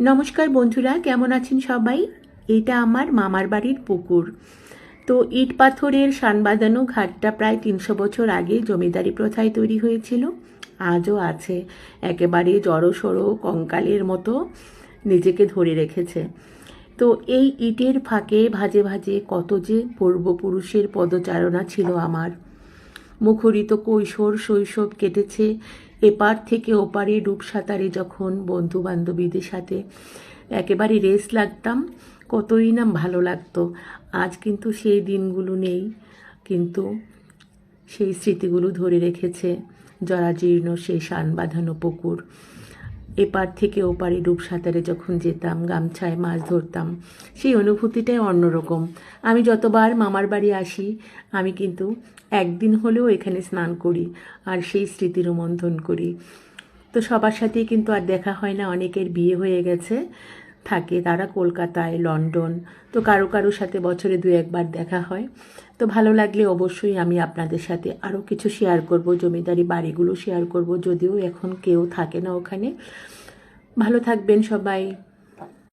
নমস্কার বন্ধুরা, কেমন আছেন সবাই? এটা আমার মামার বাড়ির পুকুর। তো ইট পাথরের সান বাঁধানো ঘাটটা প্রায় 300 বছর আগে জমিদারি প্রথায় তৈরি হয়েছিল। আজও আছে, একেবারে জড়সড়ো কঙ্কালের মতো নিজেকে ধরে রেখেছে। তো এই ইটের ফাঁকে ভাজে ভাজে কত যে পূর্বপুরুষের পদচারণা ছিল আমার। মুখরিত কৈশোর শৈশব কেটেছে এপার থেকে ওপারে ডুব সাঁতারে, যখন বন্ধু বান্ধবীদের সাথে একেবারে রেস লাগতাম, কতই না ভালো লাগতো। আজ কিন্তু সেই দিনগুলো নেই, কিন্তু সেই স্মৃতিগুলো ধরে রেখেছে জরাজীর্ণ সেই শান বাঁধানো পুকুর। এপার থেকে ওপারে ডুব সাঁতারে যখন যেতাম, গামছায় মাছ ধরতাম, সেই অনুভূতিটাই অন্যরকম। আমি যতবার মামার বাড়ি আসি, আমি কিন্তু একদিন হলেও এখানে স্নান করি আর সেই স্মৃতি রোমন্থন করি। তো সবার সাথেই কিন্তু আর দেখা হয় না, অনেকের বিয়ে হয়ে গেছে, থাকে তারা কলকাতায়, লন্ডন। তো কারো কারোর সাথে বছরে 2-1বার দেখা হয়। তো ভালো লাগলে অবশ্যই আমি আপনাদের সাথে আরও কিছু শেয়ার করব, জমিদারি বাড়িগুলো শেয়ার করব, যদিও এখন কেউ থাকে না ওখানে। ভালো থাকবেন সবাই।